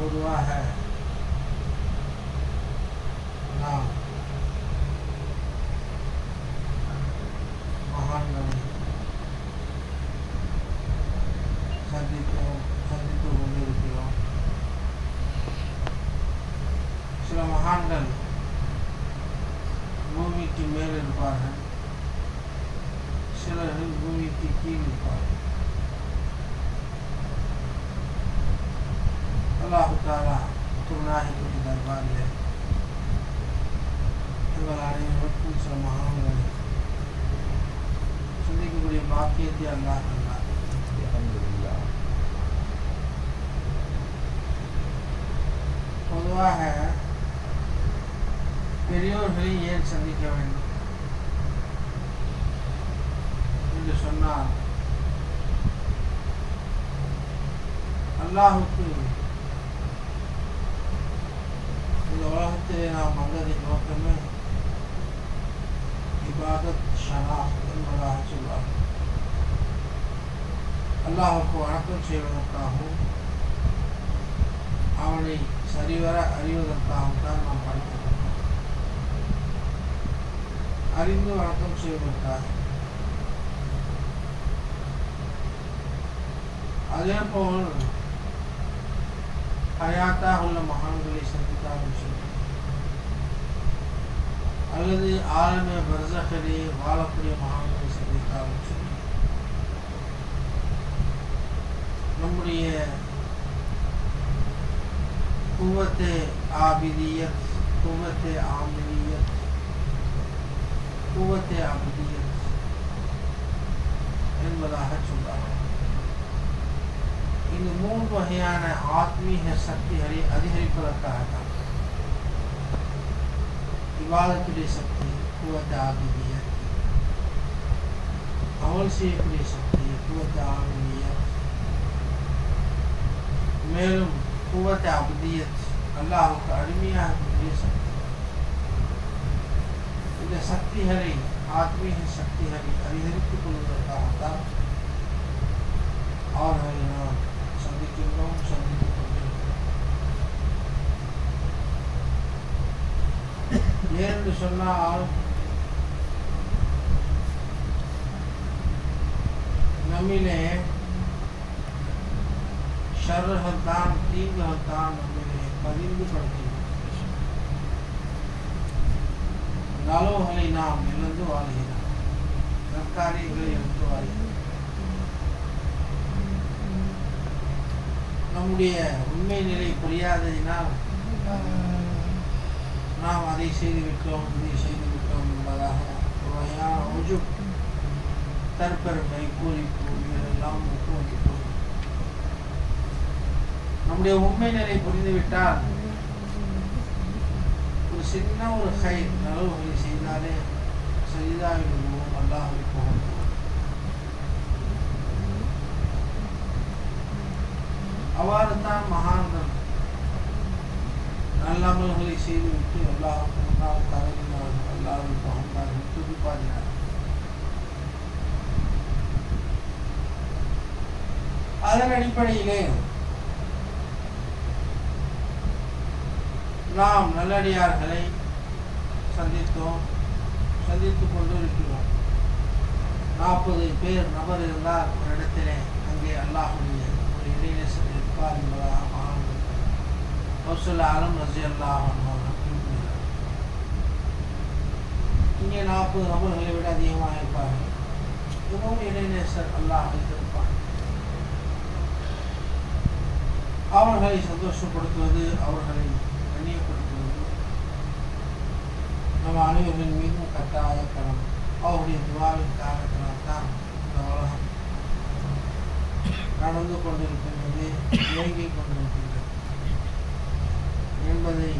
பொதுவாக நாம் மகான்களை சந்தித்து கொண்டிருக்கிறோம். சில மகான்கள் பூமிக்கு மேல் இருப்பார்கள், சிலர்கள் பூமிக்கு கீழ் இருப்பார்கள். அல்லாஹு தஆலா திருநாயகத்தின் தர்பாரிலே எங்கள் அனைவருக்கும் சில மகான்களை சந்திக்கக்கூடிய பாக்கியத்தை அல்லாஹ் தந்தார். பொதுவாக பெரியோர்களை ஏன் சந்திக்க வேண்டும் என்று சொன்னால், அல்லாஹுக்கு இந்த உலகத்திலே நாம் வந்ததின் நோக்கமே இபாதத் ஷனாஹ் என்பதாக சொல்வார்கள். அல்லாஹுக்கு வணக்கம் செய்வதற்காகவும் அவனை சரிவர அறிவதற்காகவும் தான் நாம் படித்திருக்கிறோம். அறிந்து வணக்கம் செய்வதற்காக. அதே போல் ஹயாத்தாக உள்ள மகான்களை சந்தித்தாலும் சரி, அல்லது ஆலமே பர்ஸகிலே வாழக்கூடிய மகான்களை சந்தித்தாலும் சரி, நம்முடைய குவத்தே ஆபிதியத், குவத்தே ஆமிலியத், குவத்தே அபதியத் என்பதாக சொல்றார்கள். இந்த மூன்று வகையான ஆத்மீக சக்திகளை அதிகரிப்பதற்காகத்தான் இபாதத்துடைய சக்தி குவத்தே ஆபிதியத், அமல் செய்யக்கூடிய சக்தி குவத்தே ஆமிலியத், மேலும் குவத்தே அபதியத் அல்லாஹுக்கு அடிமையாக கூடிய சக்தி. இந்த சக்திகளை, ஆத்மீக சக்திகளை அதிகரித்துக் கொள்வதற்காகத்தான் அவர்களை நாம் சந்திக்கின்றோம், சந்தித்துக் கொண்டிருக்கிறோம். ஏனென்று சொன்னால், நம்மிலே ஷர்றுகள் தான், தீங்குகள் தான் நம்மிலே பதிந்து படுத்தின. நலவுகளை நாம் இழந்து வாழ்கிறோம், நற்காரியங்களை இழந்து வாழ்கிறோம். நம்முடைய உண்மை நிலை புரியாததினால் நாம் அதை செய்துவிட்டோம், இதை செய்துவிட்டோம் என்பதாக ஒரு வகையான உஜுப், தற்பெருமை, பூரிப்பு இவையெல்லாம் முக்கியம். நம்முடைய உண்மை நிலை புரிந்துவிட்டால் ஒரு சின்ன ஒரு ஹைர் நலவுகளை செய்தாலே சரிதாகிவிடுவோம், அல்லாஹ்வை புகழ்வோம். அவ்வாறு தான் மகான்கள் நல்லமல்களை செய்துவிட்டு அல்லாஹ்வுக்கு முன்னால் கதறினார்கள், அல்லாஹ்வை புகழ்ந்தார்கள், துதிப்பாடினார்கள். அதன் அடிப்படையிலே நாம் நல்லடியார்களை சந்தித்தோம், சந்தித்துக் கொண்டு இருக்கிறோம். 40 நபர் இருந்தால் ஒரு இடத்திலே அங்கே அல்லாஹ்வுடைய ஒரு இறைநேசர் இருப்பார் என்பதாக மகான்கள் கௌசல் ஆலம் ரஸியல்லாஹு அன்ஹு கூறுகிறார். இங்கே 40 நபர்களை விட அதிகமாக இருப்பார்கள். இதுவும் இறைநேசர் அல்லாஹ் வைத்திருப்பார். அவர்களை சந்தோஷப்படுத்துவது, அவர்களை கண்ணியப்படுத்துவது நம்ம அனைவரின் மீதும் கட்டாய கடமை. அவருடைய துவாவின் காரணத்தினால்தான் இந்த உலகம் நடந்து கொண்டிருக்கின்றது, இயங்கிக் கொண்டிருக்கின்றது என்பதை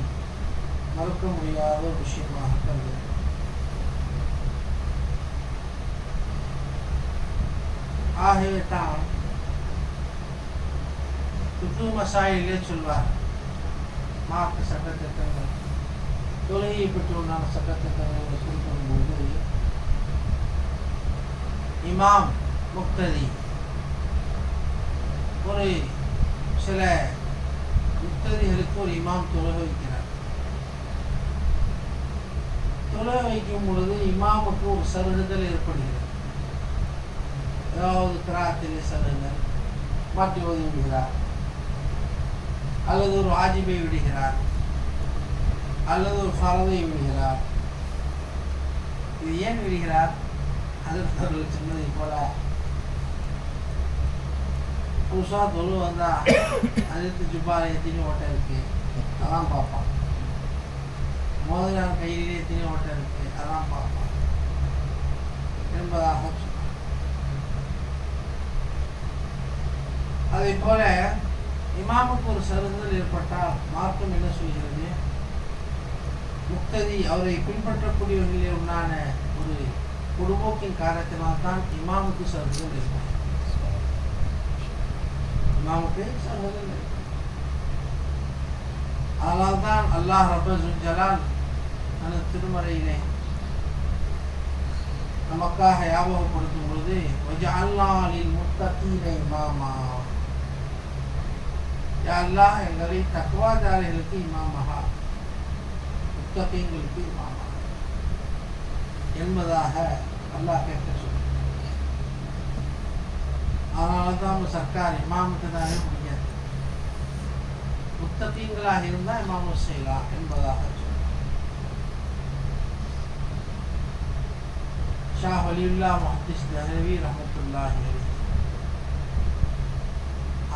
மறுக்க முடியாத ஒரு விஷயமாக கருது. ஆகவே தான் புது மசாயிலே சொல்வார், மார்க்க சட்டத்திட்டங்கள், தொழுகையை பற்றி உண்டான சட்டத்திட்டங்களை குறிப்பிடும்போது இமாம் முக்ததி ஒரு சில முக்ததிகளுக்கு ஒரு இமாம் தொழுக வைக்கிறார். தொழுக வைக்கும் பொழுது இமாமுக்கு ஒரு சருகுதல் ஏற்படுகிறது. ஏதாவது கிராத்திலே சருகுதல், மாற்றி ஓதி விடுகிறார், அல்லது ஒரு வாஜிபை விடுகிறார், அல்லது ஒரு ஃபரதை விடுகிறார். இது ஏன் விடுகிறார்? அதற்கு சொன்னதை போல புதுசாக தொழு வந்தால் அதுக்கு ஜுப்பால் எத்தனை ஓட்டை இருக்கு அதான் பார்ப்பான். மோதினார் கையிலே எத்தனை ஓட்டை இருக்கு அதான் பார்ப்பான் என்பதாக சொன்னார். அதே போல இமாமுக்கு ஒரு சருகுதல் ஏற்பட்டால் மார்க்கம் என்ன சொல்கிறது? முக்ததி அவரை பின்பற்றக்கூடியவர்களே உண்டான ஒரு பொதுபோக்கின் காரணத்தினால்தான் இமாமுக்கு சருகுதல் ஏற்படும். இமாமுக்கு சருகுதல் ஏற்படும். அதனால்தான் அல்லாஹ் ரப்பல் ஜலால் அந்த திருமறையிலே நமக்காக ஞாபகப்படுத்தும் பொழுது வஜஅல்னா லில் முத்தகீன இமாமா, யா அல்லாஹ் எங்களை தக்வாதாரிகளுக்கு இமாமாக, முத்தகீன்களுக்கு இமாமாக என்பதாக அல்லாஹ் கேட்க சொல்லுங்கள். அதனால தான் சர்க்கார் இமாமுக்கு தானே முடியாது, முத்தகீன்களாக இருந்தால் இமாமு செய்யலாம் என்பதாக சொல்லுங்கள். ஷாஹ் வலியுல்லா முஹத்திஸ் தஹ்லவி ரஹ்மத்துல்லாஹி அலைஹி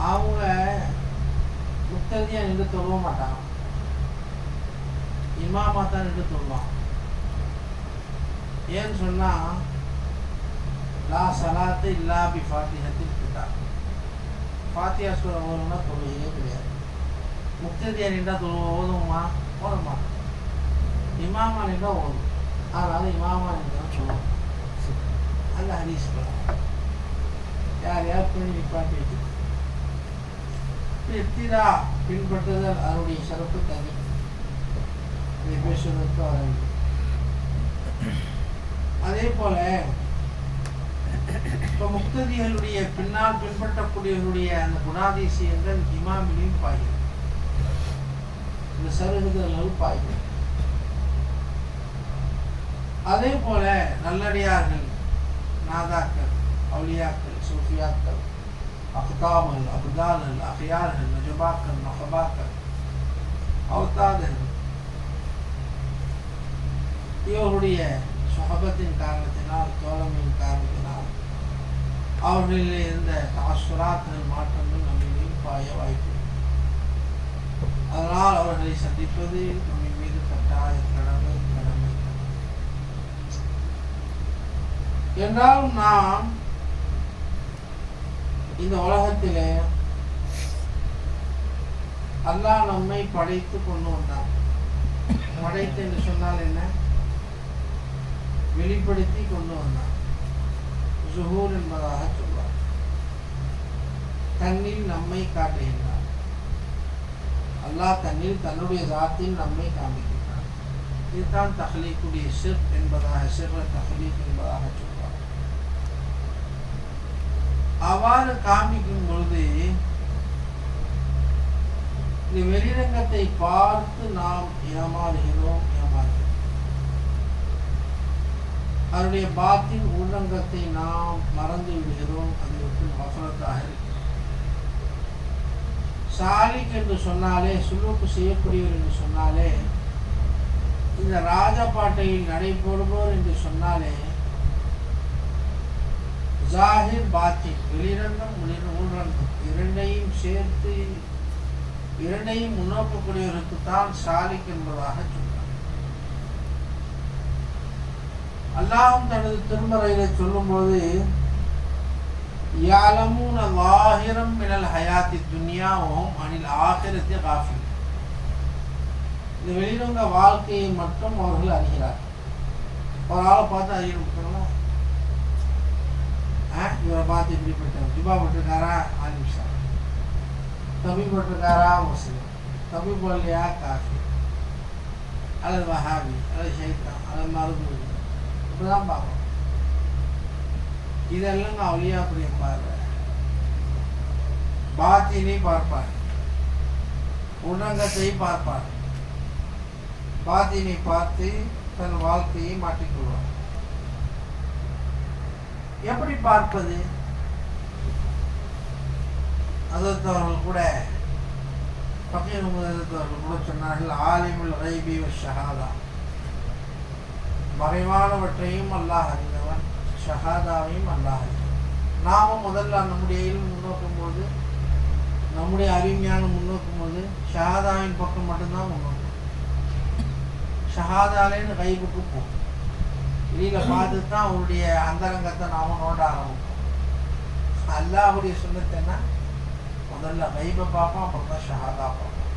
அவங்க முக்ததியா நின்று தொழுவ மாட்டாங்க, இமாமா தான் நின்று தொழுவாங்க. ஏன்னு சொன்னா லா சலாத்து இல்லா பி ஃபாத்திஹத்தில் கிதாப், ஃபாத்திஹா சூரா ஓதுனா தொழுகையே கிடையாது. முக்ததியா நின்றா ஓதுமா? ஓத மாட்டோம். இமாமா நின்றா ஓதும். அதனால இமாமா நின்றா சொல்லுவோம். அந்த ஹதீஸ் யார் யார் பண்ணி நிப்பாட்டி வச்சு எத்திரா பின்பற்றுதல் அதனுடைய சிறப்பு தனி. இதை பேசுவதற்கு வர வேண்டும். அதே போல இப்போ முக்ததிகளுடைய பின்னால் பின்பற்றக்கூடியவர்களுடைய அந்த குணாதிசயங்கள் இமாமிலையும் பாய்கிறது, இந்த சருகுதல்கள் பாய்கிறது. அதே போல நல்லடியார்கள், நாதாக்கள், அவுலியாக்கள், சூஃபியாக்கள், அக்தாமல், அப்தால்கள், அஹியார்கள், நஜபாக்கள், மஹபாக்கள், அவுத்தாதுகள் இவருடைய சுஹபத்தின் காரணத்தினால், தோழமையின் காரணத்தினால் அவர்களில் இருந்த தாசுராக்கள் மாற்றங்கள் நம்மையும் பாய வாய்ப்பு. அதனால் அவர்களை சந்திப்பது நம்ம மீது கட்டாய கடமை. என்றாலும் நாம் இந்த உலகத்திலே அல்லாஹ் நம்மை படைத்து கொண்டு வந்தான். படைத்து என்று சொன்னால் என்ன? வெளிப்படுத்தி கொண்டு வந்தான். ஜுஹூர் என்பதாக சொல்வார். கண்ணில் நம்மை காட்டுகின்றான். அல்லாஹ் கண்ணில் தன்னுடைய ஜாத்தில் நம்மை காண்பிக்கின்றான். இதுதான் தஹ்லீக்குடைய சிர் என்பதாக, சிர்ர தஹ்லீக் என்பதாக சொல்வார். அவ்வாறு காண்பிக்கும் பொழுது இந்த வெளிரங்கத்தை பார்த்து நாம் ஏமாறுகிறோம். அதனுடைய பாத்தின் உள்ளங்கத்தை நாம் மறந்து விடுகிறோம். அது விட்டு வஃபலத்தாக இருக்கிறோம். சாலிக் என்று சொன்னாலே, சுலூக்கு செய்யக்கூடியவர் என்று சொன்னாலே, இந்த ராஜபாட்டையில் நடைபெறுபவர் என்று சொன்னாலே, ஜாஹிர் பாத்தின், வெளிரங்கம் உள்ரங்கம் இரண்டையும் சேர்த்து இரண்டையும் முன்னோக்கக்கூடியவருக்கு தான் சாலிக் என்பதாக சொல்றார். அல்லாஹ் தனது திருமறையில சொல்லும்போது யாலமூன லாஹிரம் மினல் ஹயாத்தி துன்யா வஹும் அனில் ஆகிரத்தி காஃபில். இந்த வெளிரங்க வாழ்க்கையை மட்டும் அவர்கள் அறிகிறார். ஒரு ஆளை பார்த்து அறியணும். இவரை பார்த்து இப்படிப்பட்ட ஜுபா போட்டிருக்காரா ஆலிம்ஷா, தபி போட்டிருக்காரா முஸ்லிம், தபி போடலையா காஃபி, அல்லது வஹாபி, அல்லது ஷைத்தான், அல்லது மருது, இப்படிதான் பார்ப்போம். இதெல்லாம் அவுலியாவுடைய பார்வை. பாத்தினை பார்ப்பார். உலகத்தை பார்ப்பார், பாத்தினை பார்த்து தன் வாழ்க்கையை மாற்றிக்கொள்வார். எப்படி பார்ப்பது? அதற்கு கூட பக்கீர்கள் கூட சொன்னார்கள், ஆலிமுல் கைபி வஷ்ஷஹாதா, மறைவானவற்றையும் அல்லாஹ் அறிந்தவன், ஷஹாதாவையும் அல்லாஹ் அறிந்தவன். நாமும் முதல்ல நம்முடைய இல்மு முன்னோக்கும் போது, நம்முடைய அறிஞானம் முன்னோக்கும் போது ஷஹாதாவின் பக்கம் மட்டும்தான் முன்னோக்கும். ஷஹாதாலேன்னு கைபுக்கு போகும். வெளியில் பார்த்து தான் அவருடைய அந்தரங்கத்தை நாம நோண்ட ஆரம்பிப்போம். அல்லாஹுடைய சுன்னத்தைன்னா முதல்ல கைபை பார்ப்போம், அப்புறம் தான் ஷஹாதா பார்ப்போம்.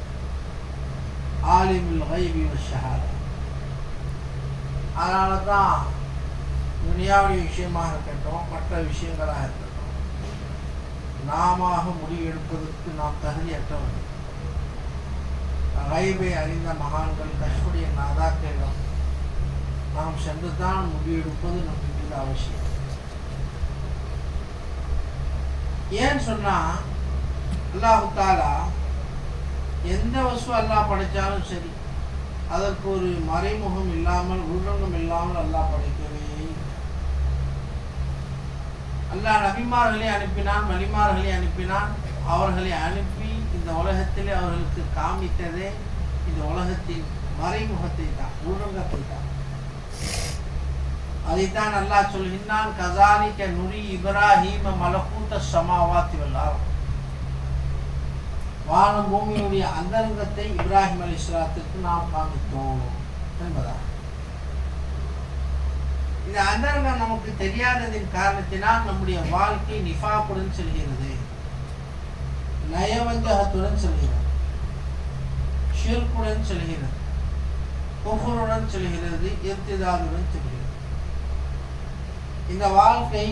ஆலிமுல் கைபி வஷ்ஷஹாதா. அதனால தான் துனியாவுடைய விஷயமாக இருக்கட்டும், மற்ற விஷயங்களாக இருக்கட்டும், நாம முடிவு எடுப்பதற்கு நாம் தகுதியற்றவர்கள். கைபை அறிந்த மகான்கள், கஷ்புடைய நாதாக்களிடம் நாம் சென்று தான் முடிவெடுப்பது நமக்கு மிக அவசியம். ஏன்னு சொன்னா, அல்லாஹு தாலா எந்த வஸ்து அல்லாஹ் படைச்சாலும் சரி, அதற்கு ஒரு மறைமுகம் இல்லாமல், உள்ரங்கம் இல்லாமல் அல்லாஹ் படைக்கவே. அல்லாஹ் நபிமார்களை அனுப்பினான், வலிமார்களை அனுப்பினான். அவர்களை அனுப்பி இந்த உலகத்திலே அவர்களுக்கு காமித்ததே இந்த உலகத்தின் மறைமுகத்தை தான், உள்ரங்கத்தை தான். அதைத்தான் அல்லாஹ் சொல்கின்றான், கஸாலிக நுரி இப்ராஹீம மலக்கூத ஸமாவாத்தி வல் அர்த். வானம் பூமியுடைய அந்தரங்கத்தை இப்ராஹிம் அலைஹிஸ்ஸலாத்துக்கு நாம் காமித்தோம் என்பதா. இந்த அந்தரங்கம் நமக்கு தெரியாததின் காரணத்தினால் நம்முடைய வாழ்க்கை நிஃபாக்குடன் செல்கிறது, நயவஞ்சகத்துடன் செல்கிறது, ஷிர்க்குடன் செல்கிறது, குஃபுருடன் செல்கிறது, இர்திதாதுடன் செல்கிறது. இந்த வாழ்க்கை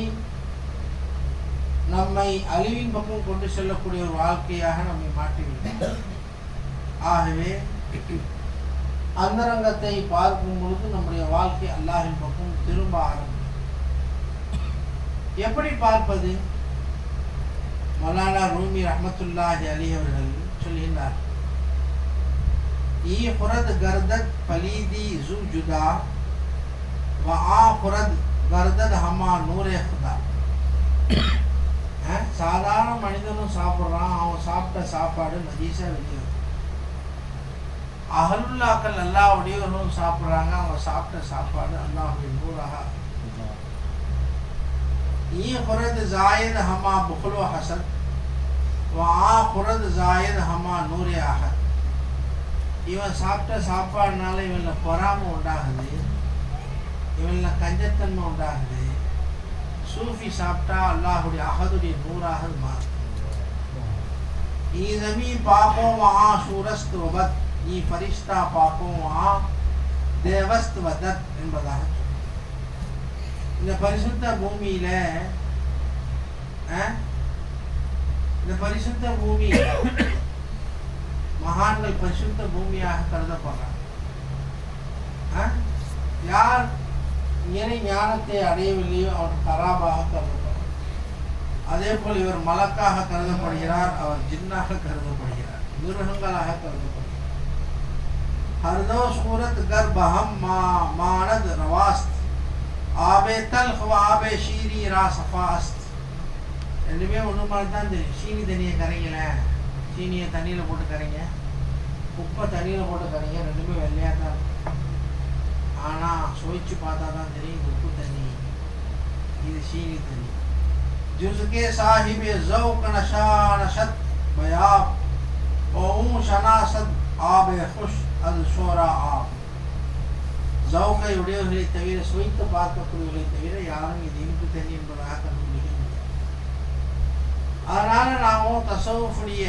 நம்மை அழிவின் பக்கம் கொண்டு செல்லக்கூடிய ஒரு வாழ்க்கையாக நம்மை மாற்றிவிட்டோம். ஆகவே அந்தரங்கத்தை பார்க்கும் பொழுது நம்முடைய வாழ்க்கை அல்லாஹின் பக்கம் திரும்ப ஆரம்பிக்கும். எப்படி பார்ப்பது? மௌலானா ரூமி ரஹ்மத்துல்லாஹி அலைஹி அவர்கள் சொல்கின்றார், ஈஹுரத் கர்தத் பலீதி ஜு ஜுதா வ ஆஹுரத் கர்தத் ஹமா நூரே ஹுதா. சாதாரண மனிதனும் சாப்பிட்றான், அவன் சாப்பிட்ட சாப்பாடு நஜீஸா வெளியே. அஹலுல்லாக்கள் அல்லாஹ்வுடையவர்களும் சாப்பிட்றாங்க, அவங்க சாப்பிட்ட சாப்பாடு அல்லாஹ்வுடைய நூறாக. ஈஹுரத் ஜாயித் ஹமா புக்லு ஹசத் வ ஆஹுரத் ஜாயித் ஹமா நூரே அஹத். இவன் சாப்பிட்ட சாப்பாடுனால இவன்ல பொறாமை உண்டாகுது, இவன்ல கஞ்சத்தன்மை உண்டாகுது. சூஃபி சாப்பிட்டா அல்லாஹுடைய அஹதுடைய நூறாக மாறும். ஈ பாப்போம் வஹா சூரஸ்த் வபத், ஈ ஃபரிஷ்தா பாப்போம் வஹா தேவஸ்த் வதத் என்பதாக. இந்த பரிசுத்த பூமியில இந்த பரிசுத்த பூமி மகான்கள் பரிசுத்த பூமியாக கருதப்படுறாங்க. யார் இறை ஞானத்தை அடையவில்லையோ அவர் கராபாக கருதப்படுறார். அதே போல் இவர் மலக்காக கருதப்படுகிறார், அவர் ஜின்னாக கருதப்படுகிறார், மிருகங்களாக கருதப்படுகிறார். ஹர்தோ சூரத் கர்பஹம் மானத் ரவாஸ்த் ஆபே தல்ஹ் வ ஆபே ஷீரி ரா சஃபாஸ்த். ரெண்டுமே ஒன்று மாதிரி தான் தெரியும். சீனி தண்ணியை கரைங்கல, சீனியை தண்ணியில் போட்டு கரைங்க, உப்பை தண்ணியில் போட்டு கரைங்க, ரெண்டுமே வெள்ளையாக தான் இருக்கும். ஆனால் சுவைச்சு பார்த்தா தான் தெரியும், உப்பு தண்ணி, இது சீனி தண்ணி. ஜுஸ்கே சாஹிபே ஸௌக் நஷானஷத் பயாப் ஓ ஷனாசத் ஆபே குஷ் அது ஷோரா ஆப். ஸௌகை உடையவர்களை தவிர, சுவைத்து பார்க்கக்கூடியவர்களை தவிர யாரும் இது இனிப்பு தண்ணி என்பதாக கண்டுபிடிக்க முடியாது. அதனால நாமும் தஸவுஃபுடைய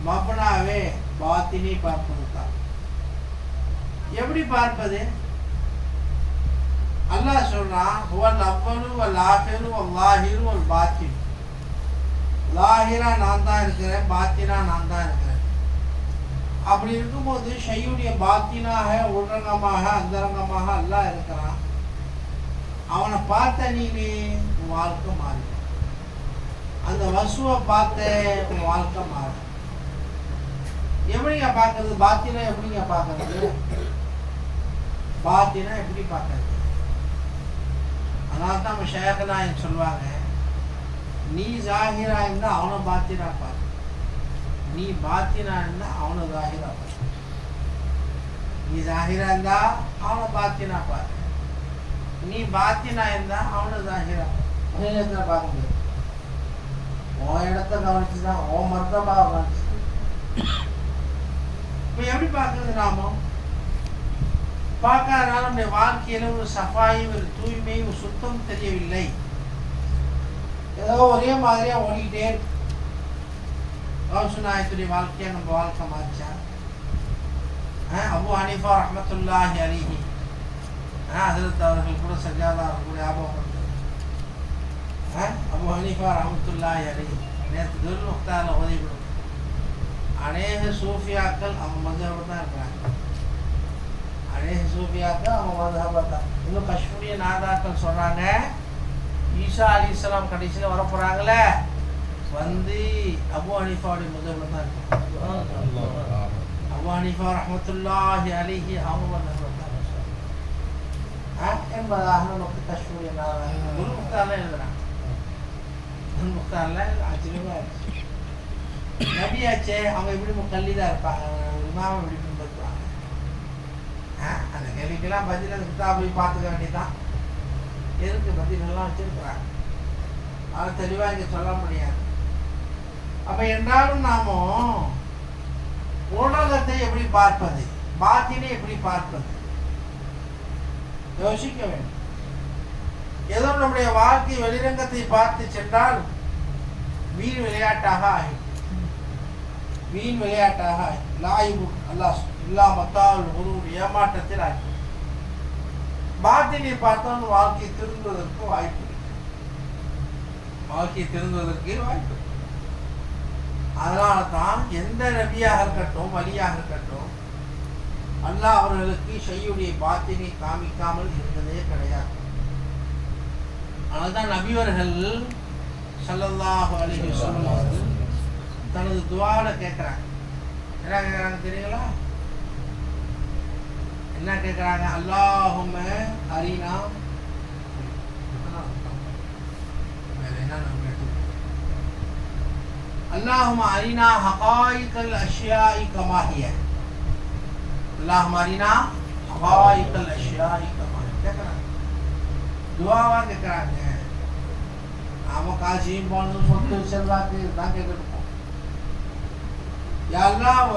மப்னாவே பாத்தினை பார்ப்பது தான். எப்படி பார்ப்பது? அல்லாஹ் சொல்றான், ஹுவல் அவ்வலு வல் ஆஹிரு வல் லாஹிரு வல் பாத்தின். லாஹிரா நான் தான் இருக்கிறேன், பாத்தினா நான் தான் இருக்கிறேன். அப்படி இருக்கும்போது ஷையுடைய பாத்தினாக, உள்ரங்கமாக, அந்தரங்கமாக அல்லாஹ் இருக்கிறான். அவனை பார்த்த நீனே உன் வாழ்க்கை மாறி, அந்த வசுவை பார்த்த உன் வாழ்க்கை மாறும். எப்படிங்க பார்க்கறது? பாத்தினா எப்படிங்க பார்க்கறது? பாத்தினா எப்படி பார்க்கறது? அதனால தான் நம்ம ஷேகனாயன் சொல்லுவாங்க, நீ ஜாகிரா இருந்தா அவனை பாத்தினா பாரு, நீ பாத்தினா இருந்தா அவனை ஜாகிரா பாரு. நீ ஜாகிரா இருந்தா அவனை பாத்தினா பாரு, நீ பாத்தினா இருந்தா அவனை ஜாகிரா ஒரே நேரத்தில் பார்க்க முடியாது. உன் இடத்த கவனிச்சுதான் உன் மருத்துவ கவனிச்சு. இப்போ எப்படி பார்க்கறது? நாம பார்க்கறதுனால நம்முடைய வாழ்க்கையில ஒரு சஃபாயும் ஒரு தூய்மையும் ஒரு சுத்தம் தெரியவில்லை. ஏதோ ஒரே மாதிரியா ஓடிக்கிட்டே இருக்கு. கௌசுநாயத்துடைய வாழ்க்கையை நம்ம வாழ்க்கை மாறிச்சா? அபு ஹனீஃபா ரஹ்மத்துல்லாஹி அலைஹி ஹஜ்ரத் அவர்கள் கூட சஜாதா அவர்கள் ஞாபகம் வந்தது. அபு ஹனீஃபா ரஹ்மத்துல்லாஹி அலைஹி நேற்று துல் முக்தாரில் ஓதிவிடும். அநேக சூஃபியாக்கள் அவங்க மதுஹப தான் இருக்கிறாங்க. அநேக சூஃபியாக்கள் அவங்க மதுஹப தான். இன்னும் கஷ்மீரிய நாதாக்கள் சொல்றாங்க, ஈசா அலைஹிஸ்ஸலாம் கடைசியில் வர போறாங்களே, வந்து அபு ஹனீஃபாவுடைய மதுஹப தான் இருக்கு. அபு ஹனீஃபா ரஹ்மத்துல்லாஹி அலைஹி அவங்க மதுஹப தான் என்பதாக நமக்கு கஷ்மீரிய நாதாக்கள் துல் முக்தாரில் எழுதுறாங்க. துல் முக்தாரில் ஆச்சரியமா இருந்துச்சு. நபியாச்சே அவங்க எப்படி கல்லிதான் இருப்பாங்க, இமாம எப்படி பின்பற்றுவாங்க? அந்த கேள்விக்கெல்லாம் பதில் அந்த கிதாபை பார்த்துக்க வேண்டியதான். எதுக்கு பதிலெல்லாம் வச்சிருக்கிறாங்க, அதை தெளிவாக இங்கே சொல்ல முடியாது. அப்ப என்றாலும் நாம உலகத்தை எப்படி பார்ப்பது, பாத்தினை எப்படி பார்ப்பது யோசிக்க வேண்டும். ஏதோ நம்முடைய வாழ்க்கை வெளிரங்கத்தை பார்த்து சென்றால் வீண் விளையாட்டாக ஆகும். வீண் விளையாட்டாக லாயிபு அல்லாஹ் இல்லாமத்தால் ஒரு ஏமாற்றத்தில் ஆகி பாத்தினை பார்த்தால் வாழ்க்கை திருந்துவதற்கு வாய்ப்பு இருக்கு. வாழ்க்கை திருந்துவதற்கு வாய்ப்பு. அதனால தான் எந்த நபியாக இருக்கட்டும் வலியாக இருக்கட்டும் அல்லாஹ் அவர்களுக்கு ஷையுடைய பாத்தினை காமிக்காமல் இருந்ததே கிடையாது. அதனால்தான் நபிவர்கள் ஸல்லல்லாஹு அலைஹி வஸல்லம் அவர்கள் தனது துஆல கேட்குறாங்க. என்ன கேட்குறாங்க தெரியுங்களா? என்ன கேட்குறாங்க? அல்லாஹும்ம அரினா, அல்லாஹும்ம அரினா ஹகாயிகல் அஷ்யாஇ கமா ஹிய. அல்லாஹும்ம அரினா ஹகாயிகல் அஷ்யாஇ கமா ஹிய கேட்குறாங்க. துஆவா கேட்குறாங்க. நாம காசியும் போனது சொத்து செல்வாக்கு தான் கேட்கணும். யாரெல்லாம்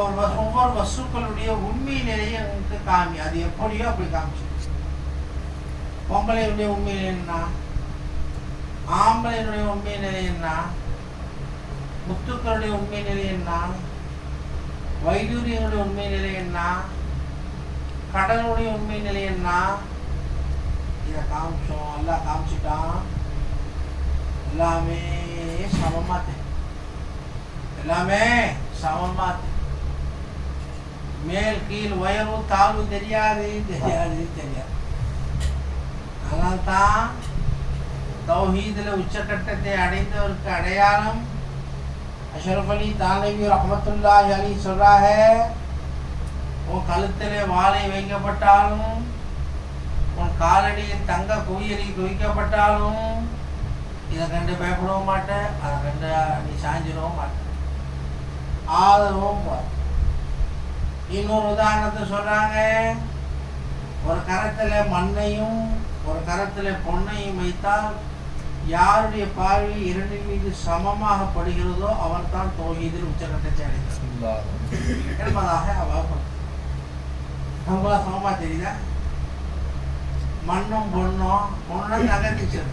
ஒவ்வொரு வஸ்துக்களுடைய உண்மை நிலையை எனக்கு காமி, அது எப்படியோ அப்படி காமிச்சு. பொம்பளையுடைய உண்மை நிலை என்ன, ஆம்பளையினுடைய உண்மை நிலை என்ன, முத்துக்களுடைய உண்மை நிலை என்ன, வைடூரியனுடைய உண்மை நிலை என்ன, கடலுடைய உண்மை நிலை என்ன, இதை காமிச்சோம். எல்லாம் காமிச்சிட்டான். எல்லாமே சமமா தெரியும். எல்லாமே சமமா மேல் கீழ் உயர்வு தாழ்வு தெரியாது தெரியாது தெரியாது. அதனால்தான் தௌஹீதுல உச்சகட்டத்தை அடைந்தவருக்கு அடையாளம் அஷ்ரஃப் அலி தானவி ரஹ்மத்துல்லாஹி அலைஹி சொல்றாங்க, உன் கழுத்திலே வாளை வைக்கப்பட்டாலும் உன் காலடியில் தங்க குவியலி குவிக்கப்பட்டாலும் இதை கண்டு பயப்படவும் மாட்டேன், அதை கண்டு நீ சாஞ்சிடவும் மாட்டேன், ஆதரவும் பார். இன்னொரு உதாரணத்தை சொல்றாங்க, ஒரு கரத்துல மண்ணையும் ஒரு கரத்துல பொன்னையும் வைத்தால் யாருடைய பார்வை இரண்டின் மீது சமமாக படுகிறதோ அவர் தான் தௌஹீதில் உச்சகட்டத்தை அடைந்தார் என்பதாக அவர் நம்மளா சமமா தெரியுதா? மண்ணும் பொண்ணும், பொண்ணும் தகர்த்திச்சது,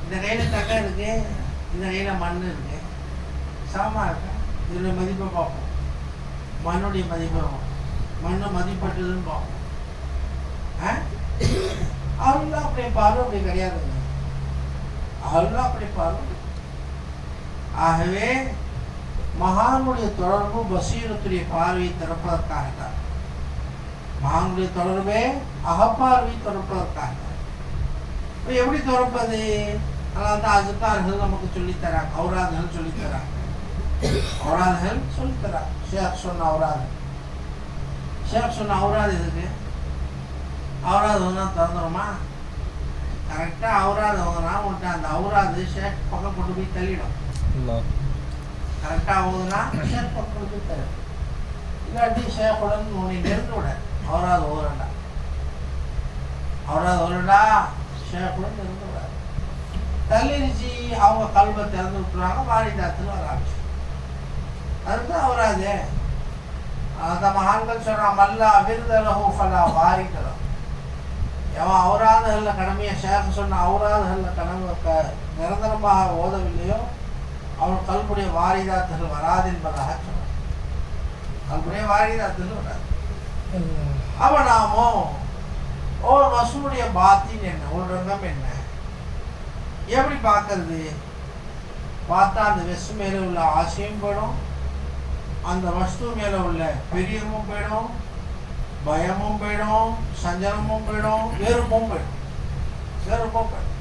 இந்த கையில தக்க இருக்கு, இந்த கையில மண் இருக்கு, சமமா இருக்கு. இதனுடைய மதிப்பை பார்ப்போம், மண்ணுடைய மதிப்பை மண்ணு மதிப்பட்டதுன்னு பார்ப்போம். அவருலாம் அப்படி பாரு, அப்படி கிடையாதுங்க. அவருலாம் அப்படி பாரு. ஆகவே மகானுடைய தொடர்பு பசீரத்துடைய பார்வையை திறப்பதற்காகத்தான். மகானுடைய தொடர்பே அகப்பார்வையை திறப்பதற்காக. எப்படி திறப்பது? அதனால தான் அதுக்கார்கள் நமக்கு சொல்லித்தராங்க, அவுராதுகள் சொல்லித்தராங்க. அவராதுகள் சொல்லித்தரார். ஷேக் சொன்ன அவராது, ஷேக் சொன்ன அவராது இதுக்கு அவராது ஒன்றா திறந்துடுமா? கரெக்டாக அவராது ஓதுனா உன்ட்டு அந்த அவராது ஷேக் பக்கம் கொண்டு போய் தள்ளிடும். கரெக்டாக ஓதுனா ஷேக் பக்கம் கொண்டு போய் தள்ளிடும். இல்லாட்டி ஷேக்குடன் உன்னை நெருங்க விட அவராது ஓதுறண்டா, அவராது ஓதுடா ஷேக்குடன் நெருங்க விட தள்ளிடுச்சு. அவங்க கல்வை திறந்து விட்டுருவாங்க, வாரிதாத்துல வர ஆரம்பிச்சு. அதுதான் அவராது. அந்த மகான்கள் சொல்கிறான், மல்லா விருதலஹு ஃபலா வாரிதலஹு. எவன் அவராதுகளில் கடமையை ஷேக் சொன்ன அவராதுகளில் கடமை நிரந்தரமாக ஓதவில்லையோ அவன் கல்புடைய வாரிதாத்துகள் வராது என்பதாக சொன்னான். கல்புடைய வாரிதாத்துகள் வராது. அவன் நாமோ ஒரு வசூலுடைய பாத்தின் என்ன, ஒரு ரங்கம் என்ன, எப்படி பார்க்கறது? பார்த்தா அந்த வெஸ்ட் மேலே உள்ள ஆசையும் போயிடும், அந்த வஸ்து மேலே உள்ள பிரியமும் போயிடும், பயமும் போயிடும், சஞ்சலமும் போயிடும், வெறுப்பும் போயிடும், வெறுப்பும் போயிடும்.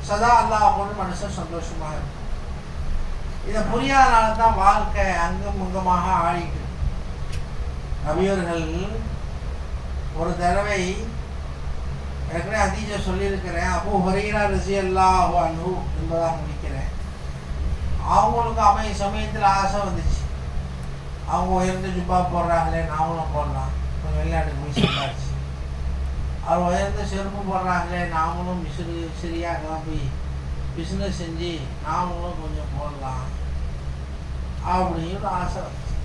சதா அல்லாஹ் கொண்டு மனுஷன் சந்தோஷமாக இருக்கும். இதை புரியாதனால தான் வாழ்க்கை அங்கும் அங்கமாக ஆழிக்கு. நபியர்கள் ஒரு தடவை ஏற்கனவே ஹதீஸை சொல்லியிருக்கிறேன், அபூ ஹுரைரா ரலியல்லாஹு அன்ஹு என்பதாக முடிக்கிறேன். அவங்களுக்கு சமயத்தில் ஆசை வந்துச்சு. அவங்க உயர்ந்த ஜுப்பா போடுறாங்களே நாமளும் போடலாம், கொஞ்சம் வெளிநாட்டுக்கு போய் சம்பாதிச்சு. அவர் உயர்ந்த செருப்பு போடுறாங்களே நாமளும் சிரியாக்கெல்லாம் போய் பிஸ்னஸ் செஞ்சு நாமளும் கொஞ்சம் போடலாம் அப்படின்னு ஆசை வந்துச்சு.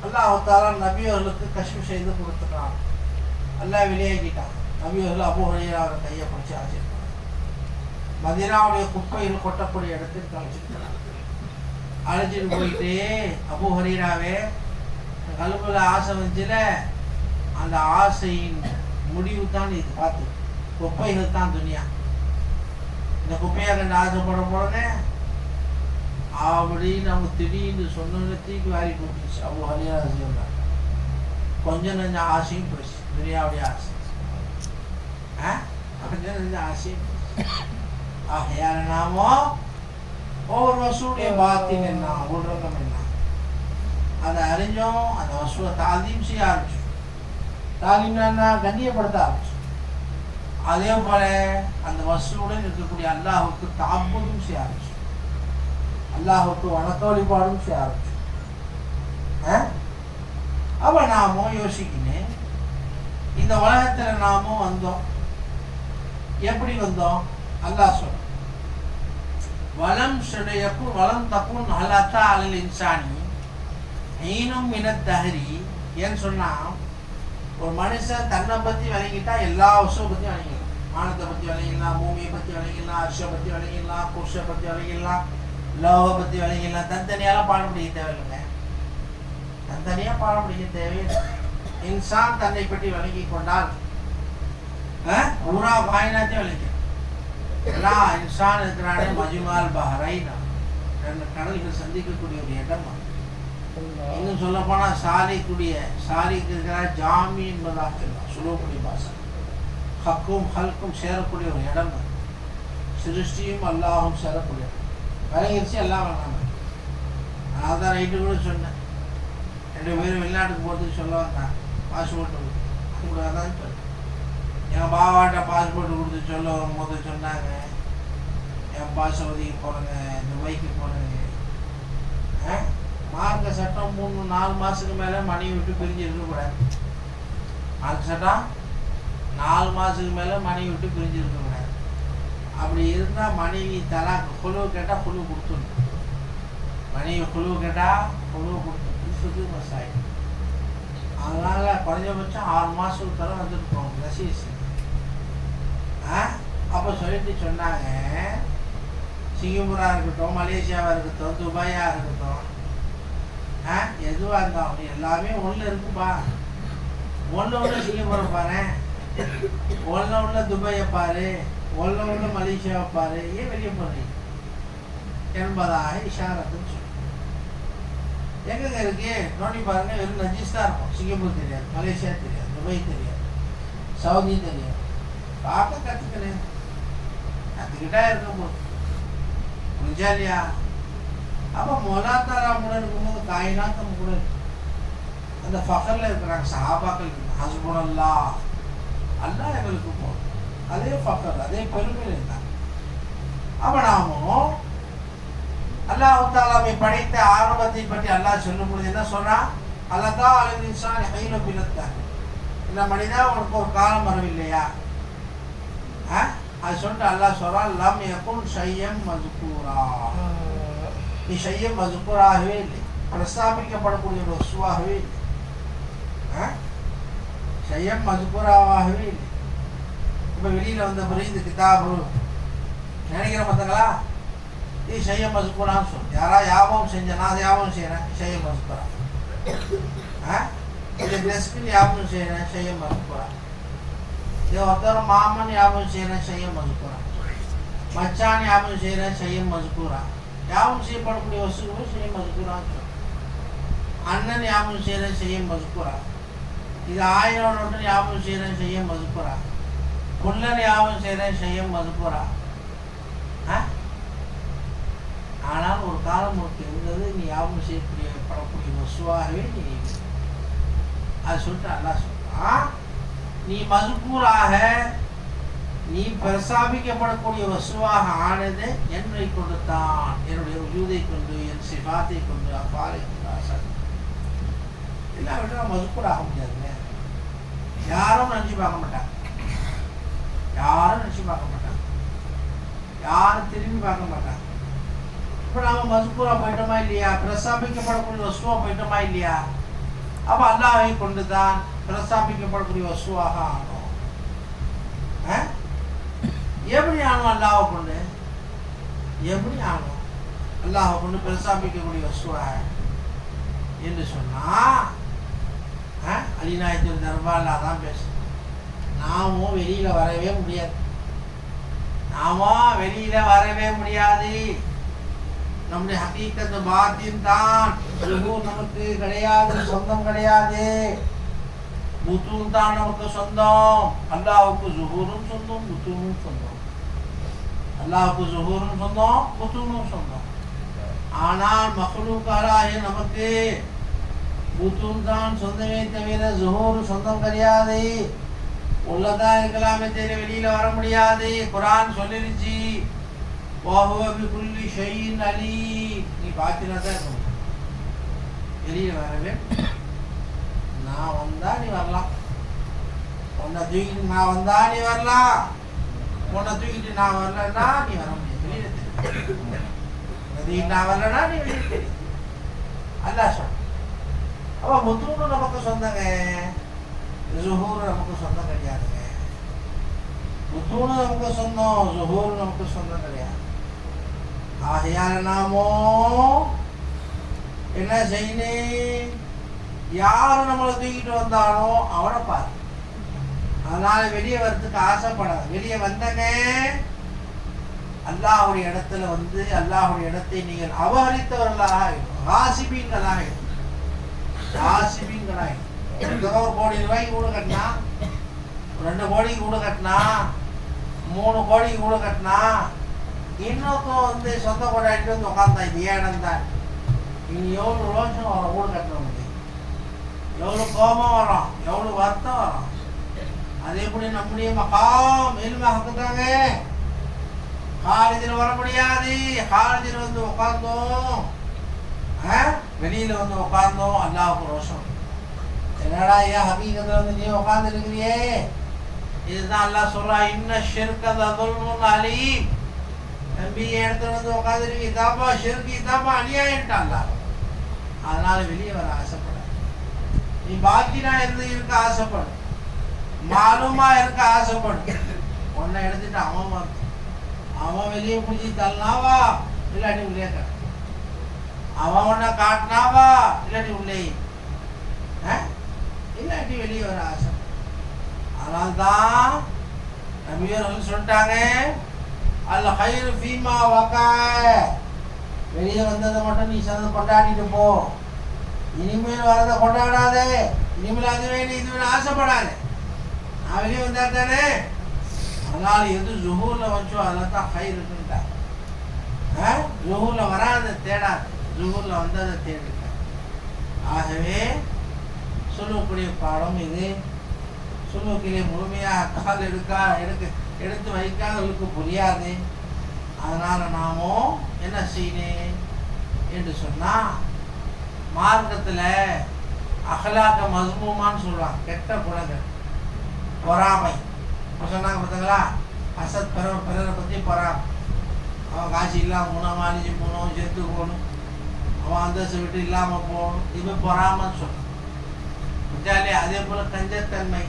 அல்லாஹ் தஆலா நபியர்களுக்கு கஷ்டம் செய்து கொடுத்துட்டான். அல்லாஹ் வெளியாகிட்டான். நபியர்கள் அபூ ஹுரைராவை கையை பிடிச்சி அழைச்சிருக்காங்க. மதீனாவுடைய குப்பையில் கொட்டக்கூடிய இடத்துக்கு அழைச்சிருக்கிறாங்க. அழைச்சிட்டு போயிட்டு, அபூ ஹுரைராவே கல்புல ஆசை வந்துச்சுல, அந்த ஆசையின் முடிவு தான் இது. பார்த்து குப்பைகள் தான் துனியா. இந்த குப்பையை ரெண்டு ஆசைப்பட போடனே அப்படின்னு அவங்க திடீர்னு சொன்ன தீக்கு வாரி போட்டுச்சு. அபூ ஹுரைரா சொன்னாங்க, கொஞ்சம் நெஞ்ச ஆசையும் போயிடுச்சு. துனியாவுடைய ஆசை கொஞ்சம் நெஞ்ச ஆசையும் ஆகையால நாமோ ஒவ்வொரு வசூடைய பாத்தின் என்ன, உள்ரங்கம் என்ன, அதை அறிஞ்சோம். அந்த வசூலை தாலீம் செய்ய ஆரம்பிச்சோம். தாலீம்னா கண்ணியப்படுத்த ஆரம்பிச்சோம். அதே போல அந்த வசூலுடன் இருக்கக்கூடிய அல்லாஹுக்கு தாபுதும் செய்ய ஆரம்பிச்சோம். அல்லாஹுக்கு வணக்க வழிபாடும் செய்ய ஆரம்பிச்சோம். அப்ப நாமும் யோசிக்கணும், இந்த உலகத்துல நாமும் வந்தோம். எப்படி வந்தோம்? அல்லாஹ் சொல்ற வலம் சுடையக்கும் வலம் தப்பும் அல்லாத்தா அலல் இன்சானி ஈனும் மினத்தஹரி. ஏன்னு சொன்னா, ஒரு மனுஷன் தன்னை பத்தி விளங்கிட்டா எல்லா விஷயம் பத்தி விளங்கிடலாம். வானத்தை பத்தி விளங்கிடலாம், பூமியை பத்தி விளங்கிடலாம், அரிசியை பத்தி விளங்கிடலாம், குர்ஷை பத்தி விளங்கிடலாம், லோகை பத்தி விளங்கிடலாம். தனித்தனியாலாம் பாட முடிய தேவையில்லைங்க. தனித்தனியா பாட முடிய தேவையில்லை. இன்சான் தன்னை பற்றி விளங்கி கொண்டால் பூரா காயினாத்தையும் விளங்கி எல்லாம் இன்சான் இருக்கிறானே மஜ்மால் பஹரைனா, ரெண்டு கடல்கள் சந்திக்கக்கூடிய ஒரு இடம். இன்னும் சொல்ல போனா சாலிக்கு இருக்கிற ஜாமி என்பதாக சொல்லலாம். சொல்லக்கூடிய பாஷை ஹக்கும் ஹல்க்கும் சேரக்கூடிய ஒரு இடம். சிருஷ்டியும் அல்லாஹும் சேரக்கூடிய விளங்கிருச்சு. எல்லாம் வேணாங்க. அதனால தான் ரைட்டு கூட சொன்னேன், 2 பேரும் வெளிநாட்டுக்கு போகிறதுக்கு சொல்ல வந்தாங்க. பாஸ்போர்ட் கொடுக்காதான் சொன்னேன். என் பாவாட்ட பாஸ்போர்ட் கொடுத்து சொல்ல வரும்போது சொன்னாங்க, என் பாசவதிக்கு போடுங்க, துபாய்க்கு போடுங்க. மார்க்க சட்டம் 3-4 மாதத்துக்கு மேலே மனைவி விட்டு பிரிஞ்சு இருக்கக்கூடாது. மார்க்க சட்டம் 4 மாதத்துக்கு மேலே மனைவி விட்டு பிரிஞ்சு இருக்கக்கூடாது. அப்படி இருந்தால் மனைவி தலாக்கு குழுவு கேட்டால் குழு கொடுத்துடணும். மனைவி குழுவு கேட்டால் குழுவு கொடுத்து மசாயிடும். அதனால் குறைஞ்சபட்சம் 6 மாதத்துக்கு தர வந்துருக்கோம் ரசீஸ். அப்போ சொல்லிட்டு சொன்னாங்க, சிங்கப்பூராக இருக்கட்டும், மலேசியாவாக இருக்கட்டும், துபாயாக இருக்கட்டும், எதுவாக இருந்தாலும் எல்லாமே ஒன்று இருக்குப்பா. ஒன்று சிங்கப்பூரை பாரு, ஒன்று துபாயை பாரு, ஒன்று மலேசியாவை பாரு, ஏன் வெளியே போறீங்க என்பதாக இஷாரத்துன்னு சொல்லி எங்கெங்க இருக்கு நோண்டி பாருங்க. வெறும் நஜீஸ் தான் இருக்கும். சிங்கப்பூர் தெரியாது, மலேசியா தெரியாது, துபாய் தெரியாது, சவுதி தெரியாது. பார்க்க கற்றுக்கிறேன், கற்றுக்கிட்டா இருக்கும் போது புரிஞ்சா இல்லையா? அப்போ மொலாத்தாரா கூட இருக்கும்போது காயினாத்தம் கூட அந்த ஃபகரில் இருக்கிறாங்க சஹாபாக்கள் ஹஸ்புனல்லா அல்லாஹ் எங்களுக்கு போதும், அதே ஃபகர் அதே பெருமையில் இருந்தாங்க. அப்போ நாமும் அல்லாஹ் தாலாவை படைத்த ஆரம்பத்தை பற்றி அல்லாஹ் சொல்லும் பொழுது என்ன சொல்றான்? அல்லதா அல் இன்சான் ஹைல பிலத்தான், இந்த மனிதா உனக்கு ஒரு காலம் வரவில்லையா? அது சொல்லிட்டு அல்லாஹ் சொல்றான் லம் யகுன் ஷையம் மஸ்கூரா, நீ ஷையம் மஸ்கூராகவே இல்லை, பிரஸ்தாபிக்கப்படக்கூடிய ஒரு வஸ்துவாகவே இல்லை, ஷையம் மஸ்கூராகவே இல்லை. இப்போ வெளியில் வந்த பிறகு இந்த கிதாபு நினைக்கிற பார்த்தங்களா, இது ஷைய மஸ்கூரான்னு சொல்லு. யாராவது யாபகம் செஞ்ச நான் யாபகம் செய்கிறேன் ஷைய மஸ்கூரா, இது டெஸ்கின் யாபகம் செய்கிறேன் ஷைய மஸ்கூரா, இது ஒருத்தர் மாமன் யாபகம் செய்கிறேன் ஷைய மஸ்கூரா, மச்சான் யாபகம் செய்கிறேன் ஷைய மஸ்கூரா, யாபகம் செய்யப்படக்கூடிய வசுக்கு ஷைய மஸ்கூரான்னு சொல்லு. அண்ணன் யாபகம் செய்கிறேன் ஷைய மஸ்கூரா, இது 1000 நோட்டு யாபகம் செய்கிறேன் ஷைய மஸ்கூரா, குள்ளன் யாபகம் செய்கிறேன் ஷைய மஸ்கூரா. ஆனால் ஒரு காலம் உனக்கு இருந்தது, நீ யாபகம் செய்யக்கூடிய படக்கூடிய வசுவாகவே நீ, அது சொல்லிட்டு அல்லாஹ் சொல்றான், நீ மஸ்கூராக நீ பிரஸ்தாபிக்கப்படக்கூடிய வசுவாக ஆனது என்னை கொண்டு தான், என்னுடைய உஜூதை கொண்டு, என் சிபாத்தை கொண்டு, அப்பாலை கொண்டு, ஆசாதி எல்லாம் விட்டு நான் மஸ்கூர் ஆக முடியாதுங்க. யாரும் நினச்சி பார்க்க மாட்டாங்க, யாரும் நினச்சி பார்க்க மாட்டாங்க, யாரும் திரும்பி பார்க்க மாட்டாங்க. இப்போ நாம் மஸ்கூரா போயிட்டோமா இல்லையா, பிரஸ்தாபிக்கப்படக்கூடிய வஸ்துவா போயிட்டோமா இல்லையா? அப்போ அல்லாஹை கொண்டு தான் பிரஸ்தாபிக்கப்படக்கூடிய வஸ்துவாக ஆனோம். எப்படி ஆனோம்? அல்லாஹை கொண்டு எப்படி ஆனோம்? அல்லாஹை கொண்டு பிரஸ்தாபிக்கக்கூடிய வஸ்துவாக என்று சொன்னா அலிநாயத்தில் தர்பாரில் அதான் பேசுகிறோம். நாமும் வெளியில் வரவே முடியாது, நாமும் வெளியில் வரவே முடியாது. நம்முடைய ஹகீகத் பாத்தின் தான், நமக்கு கிடையாது, சொந்தம் கிடையாது. புத்தூன் தான் நமக்கு சொந்தம். அல்லாஹுக்கு ஜுஹூரும் சொந்தம், புத்தூனும் சொந்தம். அல்லாஹுக்கு ஜுஹூரும் சொந்தம், புத்தூனும் சொந்தம். ஆனால் மக்லூக்காராகிய நமக்கு புத்தூன் தான் சொந்தமே தவிர ஜுஹூர் சொந்தம் கிடையாது. உள்ளதான் இருக்கலாமே தவிர வெளியில வர முடியாது. குரான் சொல்லிருச்சு, வஹுவ பிகுல்லி ஷைஇன் அலீம். நீ பாத்தினா தான் இருக்க முடியும், வெளியில வரவே. நான் வந்தா நீ வரலாம், உன்னை தூக்கிட்டு நான் வந்தா நீ வரலாம், உன்னை தூக்கிட்டு நான் வரலன்னா நீ வர முடியாது. வெளியில தெரியும், நான் வரலன்னா நீ வெளியில தெரியும். அல்லாஹ் சொல்ல. அப்போ முத்தூன்னு நமக்கு சொந்தங்க, ஜுஹூர் நமக்கு சொந்தம் கிடையாதுங்க. முத்தூன்னு நமக்கு சொந்தம், ஜுஹூர் நமக்கு சொந்தம் கிடையாது. ஆகையால நாமோ என்ன செய்யணும்? யாரும் நம்மளை தூக்கிட்டு வந்தானோ அவனை பாரு. அதனால வெளியே வர்றதுக்கு ஆசைப்படாது. வெளியே வந்தங்க அல்லாஹ்வுடைய இடத்துல வந்து அல்லாஹ்வுடைய இடத்தை நீங்கள் அபகரித்தவர்களாக ஆகிடும், ராசிபீன்களாக ஆகிடும், ராசிபீன்களாக ஆகிடும். 1 கோடி ரூபாய்க்கு வீடு கட்டினா, 2 கோடிக்கு வீடு கட்டினா, 3 கோடிக்கு வீடு கட்டினா, இன்னொருத்தம் வந்து சொந்த கொண்டாடிட்டு வந்து உட்காந்தான். இது இடம் தான். இனி எவ்வளோ ரோஷம் வரும் வீடு கட்டுறவங்களுக்கு, எவ்வளோ கோபம் வரும், எவ்வளோ வருத்தம் வரும். அதே எப்படி நம்முடைய மகாம் மேல்மாக்குதாங்க, காலேஜில் வர முடியாது. காலேஜில் வந்து உட்கார்ந்தோம், வெளியில வந்து உட்கார்ந்தோம், அல்லாஹ்வுக்கு ரோஷம். என்னடா ஐயா ஹபீகத்தில் வந்து நீ உட்கார்ந்து இருக்கிறியே, இதுதான் அல்லாஹ் சொல்றா, இன்ன ஷிர்க லதுல்முன் அலீம். நம்பி இடத்துல வந்து உட்காந்துருக்கு, இதாப்பா ஷிர்க், இதாப்பா அநியாயம்ட்டான். அதனால வெளியே வர ஆசைப்பட, நீ பாக்கினா இருந்து இருக்க ஆசைப்படு, மாலுமா இருக்க ஆசைப்படு. உன்னை எடுத்துட்டு அவன் வெளியே பிடிச்சி தள்ளினாவா, இல்லாட்டி உள்ளே கட்ட, அவன் உன்னை காட்டினாவா, இல்லாட்டி உள்ளே, இல்லாட்டி வெளியே வர ஆசை. அதனால்தான் நபியர்கள் சொல்லிட்டாங்க, அல்ல ஹைரு ஃபீமா வகா. வெளியே வந்ததை மட்டும் நீ சேர்ந்து கொண்டாடிட்டு போ, இனிமேல் வரதை கொண்டாடாதே, இனிமேல் அது வேணும் இது வேணும் ஆசைப்படாது. நான் வெளியே வந்தா தானே. அதனால எது ஜுஹூர்ல வச்சோ அதில் தான் ஹைர் இருக்குன்ட்டா. ஜுஹூர்ல வராது தேடாது. ஜுஹூரில் வந்து அதை தேடிருக்காங்க. ஆகவே சொல்லக்கூடிய பாடம் இது. சுலுக்கிலே முழுமையாக கால் எடுத்து வைக்காதவர்களுக்கு புரியாது. அதனால் நாமும் என்ன செய்யணும் என்று சொன்னால், மார்க்கத்தில் அகலாக்க மஸ்மூமான்னு சொல்லுவாங்க, கெட்ட குணங்கள். பொறாமை சொன்னாங்க பார்த்தீங்களா, அசத் பிறரை பற்றி பொறாமை. அவன் காசு இல்லாமல் போகணும், அழிஞ்சு போகணும், செத்து போகணும், அவன் அந்தஸ்து விட்டு இல்லாமல் போகணும், இது பொறாமன்னு சொல்லணும். அதே போல் கஞ்சத்தன்மை,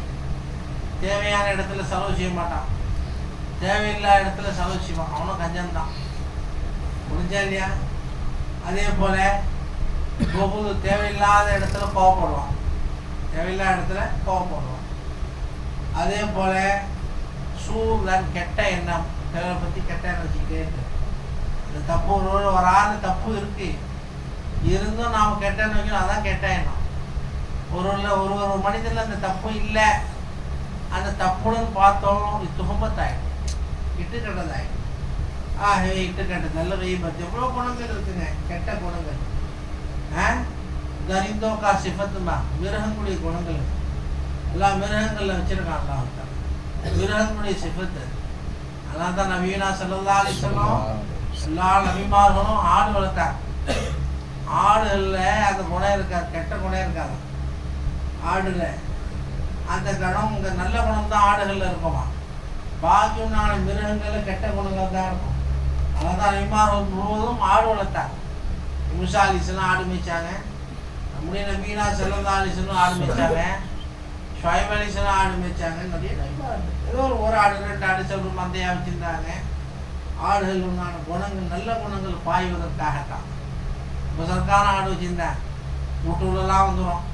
தேவையான இடத்துல செலவு செய்ய மாட்டான், தேவையில்லாத இடத்துல செலவு செய்வான், அவனும் கஞ்சன்தான். புரிஞ்சா இல்லையா? அதே போல் பொகுது, தேவையில்லாத இடத்துல கோவப்படுவான், தேவையில்லாத இடத்துல கோவப்படுவான். அதே போல் சூழன், கெட்ட எண்ணம், பிறரை பற்றி கெட்ட எண்ணம் வச்சுக்கிட்டே இருக்கு. இந்த தப்பு ஒரு ஆறு தப்பு இருக்கு, இருந்தும் நாம் கெட்ட எண்ணம் வைக்கணும், அதான் கெட்ட எண்ணம். ஒரு மனிதனில் அந்த தப்பு இல்லை, அந்த தப்புடன் பார்த்தோம் துகம்பத்தாயிடும், இட்டு கெட்டதாயிடும். ஆகவே இட்டு கெட்டது நல்ல வைபத்து எவ்வளோ குணங்கள் இருக்குங்க, கெட்ட குணங்கள். கரிந்தோக்கா சிஃபத்துமா, மிருகங்களுடைய குணங்கள் எல்லாம் மிருகங்களில் வச்சிருக்காங்களா, மிருகங்களுடைய சிஃபத்து. அதனால தான் நபீனா ஸல்லல்லாஹு அலைஹி வஸல்லம் எல்லா நபிமார்களும் ஆடு வளர்த்தாங்க. ஆடுகளில் அந்த குணம் இருக்காது, கெட்ட குணம் இருக்காது. ஆடுல அந்த குணம், இங்கே நல்ல குணம் தான் ஆடுகளில் இருக்குமா, பாக்கியும் நான் மிருகங்களில் கெட்ட குணங்கள் தான் இருக்கும். அதனால தான் நபிமார்கள் முழுவதும் ஆடு வளர்த்தாங்க. மூசா அலைஹிஸ்ஸலாம் ஆடு மேய்ச்சாங்க, நம்முடைய நபீனா ஸல்லல்லாஹு அலைஹி வஸல்லம் ஆடு மேய்ச்சாங்க, ஷுஐப் அலைஹிஸ்ஸலாம் ஆடு மேய்ச்சாங்க. நிறைய நபிமார்கள் ஏதோ ஒரு ஆடு 2 ஆடு சொல்லும் மந்தையாக வச்சுருந்தாங்க. ஆடுகள் உண்டான குணங்கள், நல்ல குணங்கள் பாய்வதற்காகத்தான். இப்போ சர்க்கார ஆடு வச்சுருந்தேன், வீட்டுலாம் வந்துடும்,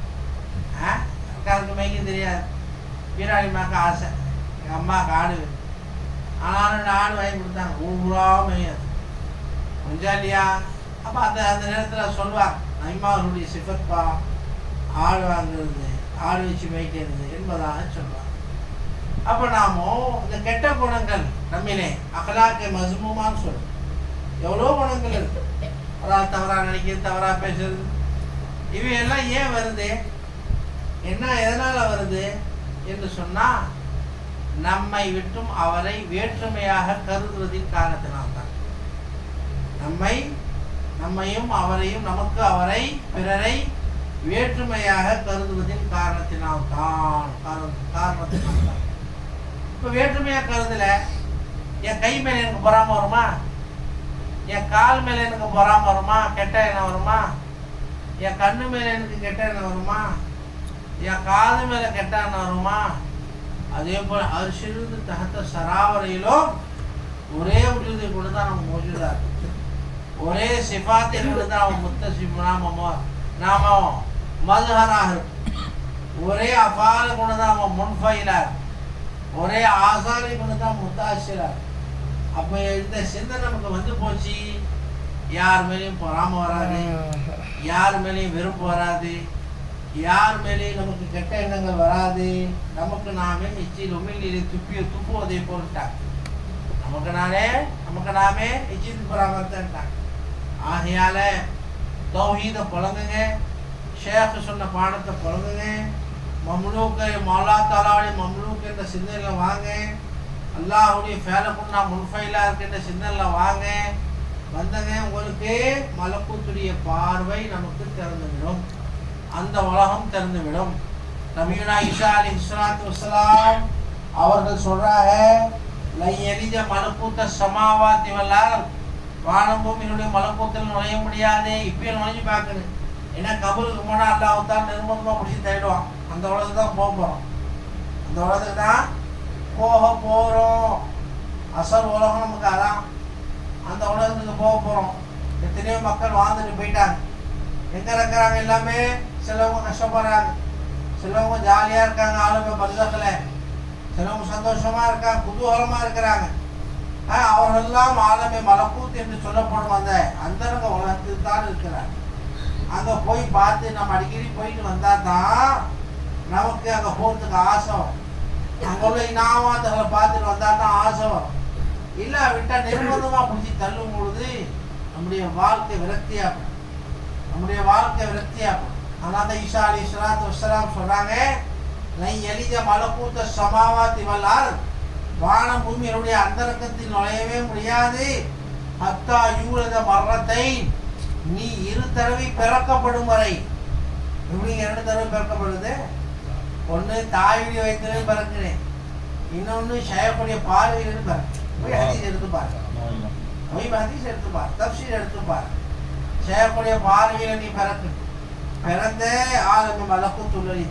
சர்க்காருக்கு மேய்க்க தெரியாது, வீராளி மேய்க்க ஆசை, எங்கள் அம்மாவுக்கு ஆடு. ஆனால் 2 ஆடு வாங்கி கொடுத்தாங்க, ஊரா மேயாது, கொஞ்சம் இல்லையா? அப்போ அந்த நேரத்தில் சொல்லுவார், நபிமார்களுடைய சிஃபத்பா ஆடு வாங்குறது, ஆடு வச்சு மேய்க்கிறது என்பதாக சொல்லுவார். அப்போ நாமும் இந்த கெட்ட குணங்கள் நம்மிலே அகலாக்க மஸ்மூமான்னு சொல்லுவோம். எவ்வளோ குணங்கள் இருக்கு, அதாவது தவறாக நினைக்கிறது, தவறாக பேசுறது, இவையெல்லாம் ஏன் வருது, என்ன எதனால் வருது என்று சொன்னால், நம்மை விட்டும் அவரை வேற்றுமையாக கருதுவதின் காரணத்தினால்தான். நம்மையும் அவரையும், நமக்கு அவரை, பிறரை வேற்றுமையாக கருதுவதின் காரணத்தினால்தான். இப்போ வேற்றுமையாக கருதல, என் கை மேலே எனக்கு பொறாம வருமா, என் கால் மேலே எனக்கு பொறாம வருமா, கெட்ட எண்ணம் வருமா, என் கண்ணு மேலே எனக்கு கெட்ட எண்ணம் வருமா, என் காது மேலே கெட்ட எண்ணம் வருமா? அதே போல் அரிசிலிருந்து தகத்த சராவரையிலும் ஒரே உறுதி கொண்டு தான் நம்ம மோஜூதா இருக்கு, ஒரே சிஃபாத்தை கொண்டு தான் அவன் முத்த நாம மதுஹராக இருக்கு, ஒரே அபால கொண்டு தான் அவன் முன்ஃபைலா இருக்கு, ஒரே ஆசாரை கொண்டு தான் முத்தாசிரா. அப்போ இந்த சிந்தனை நமக்கு வந்து போச்சு, யார் மேலேயும் பொறாம வராது, யார் மேலேயும் வெறுப்பு வராது, யார் மேலேயும் நமக்கு கெட்ட எண்ணங்கள் வராது. நமக்கு நாமே எச்சில் உமிழ்நீரை துப்புவதை போட்டாங்க, நமக்கு நாமே எச்சில் துப்புறாமட்டாங்க. ஆகையால தௌஹீதை பழங்குங்க, ஷேக் சொன்ன பாடத்தை பழங்குங்க, மம்லூக்கு மௌலா தாலாவுடைய மம்லூக் என்ற சிந்தனையில் வாங்க, அல்லாஹுடைய ஃபேலக்குன்னா முன்ஃபைலா இருக்கின்ற சிந்தனையில் வாங்க. வந்தங்க, உங்களுக்கு மலக்கூத்துடைய பார்வை நமக்கு திறந்துவிடும், அந்த உலகம் திறந்துவிடும். நபியுனா ஈசா அலைஹிஸ்ஸலாத்து வஸ்ஸலாம் அவர்கள் சொல்றாங்க, லை யலிஜ மலக்கூத்த ஸமாவாத்தி வல் அர்த், வானம் பூமியினுடைய மலக்கூத்தில் நுழைய முடியாது. இப்பயே நுழைஞ்சு பார்க்கணும், ஏன்னா கபருக்கு போனால் அல்லாஹ் தான் நிர்பந்தமாக பிடிச்சி தேடுவான். அந்த உலகத்துக்கு தான் போக போகிறோம், அந்த உலகத்துக்கு தான் போக போகிறோம். அசல் உலகம் நமக்கு அதான், அந்த உலகத்துக்கு போக போகிறோம். எத்தனையோ மக்கள் வாழ்ந்துட்டு போயிட்டாங்க, எங்கே இருக்கிறாங்க எல்லாமே. சிலவங்க கஷ்டப்படுறாங்க, சிலவங்க ஜாலியாக இருக்காங்க ஆளுமை பரிசத்தில், சிலவங்க சந்தோஷமாக இருக்காங்க, குதூகலமாக இருக்கிறாங்க. அவர்களெல்லாம் ஆளுமை மலக்கூத் என்று சொல்லப்படும் அந்த அந்தரங்க உலகத்தில் தான் இருக்கிறாங்க. அங்கே போய் பார்த்து நம்ம அடிக்கடி போயிட்டு வந்தால் தான் நமக்கு அங்கே போகிறதுக்கு ஆசை வரும். அங்கே உள்ள இனாமாத்துகளை பார்த்துட்டு வந்தால் தான் ஆசை வரும். இல்லை விட்டால் நிர்பந்தமாக பிடிச்சி தள்ளும் பொழுது நம்முடைய வாழ்க்கை விரக்தியாக நம்முடைய வாழ்க்கை விருத்தியாகும். அதனால ஈசா அலைஹிஸ்ஸலாத்து வஸ்ஸலாம் சொல்றாங்க, லை எலிஜ மலக்கூத்த சமாவாத்தி வல்லால், வானம் பூமியினுடைய அந்தரங்கத்தில் நுழையவே முடியாது. ஹத்தா யூலத மர்ரத்தை, நீ 2 தடவை பிறக்கப்படும் வரை. எப்படி 2 தடவை பிறக்கப்படுது? ஒன்று தாய்வழி வைத்தவே பிறக்கிறேன், இன்னொன்று ஷயக்கூடிய பார்வையிலிருந்து பிறகு. போய் ஹதீஸ் எடுத்து பாரு, ஹதீஸ் எடுத்து பாரு, தஃப்சீர் எடுத்து பாரு. ஷயக்கூடிய பார்வையில் நீ பிறந்த ஆலம மலக்கூத்துள்ள நீ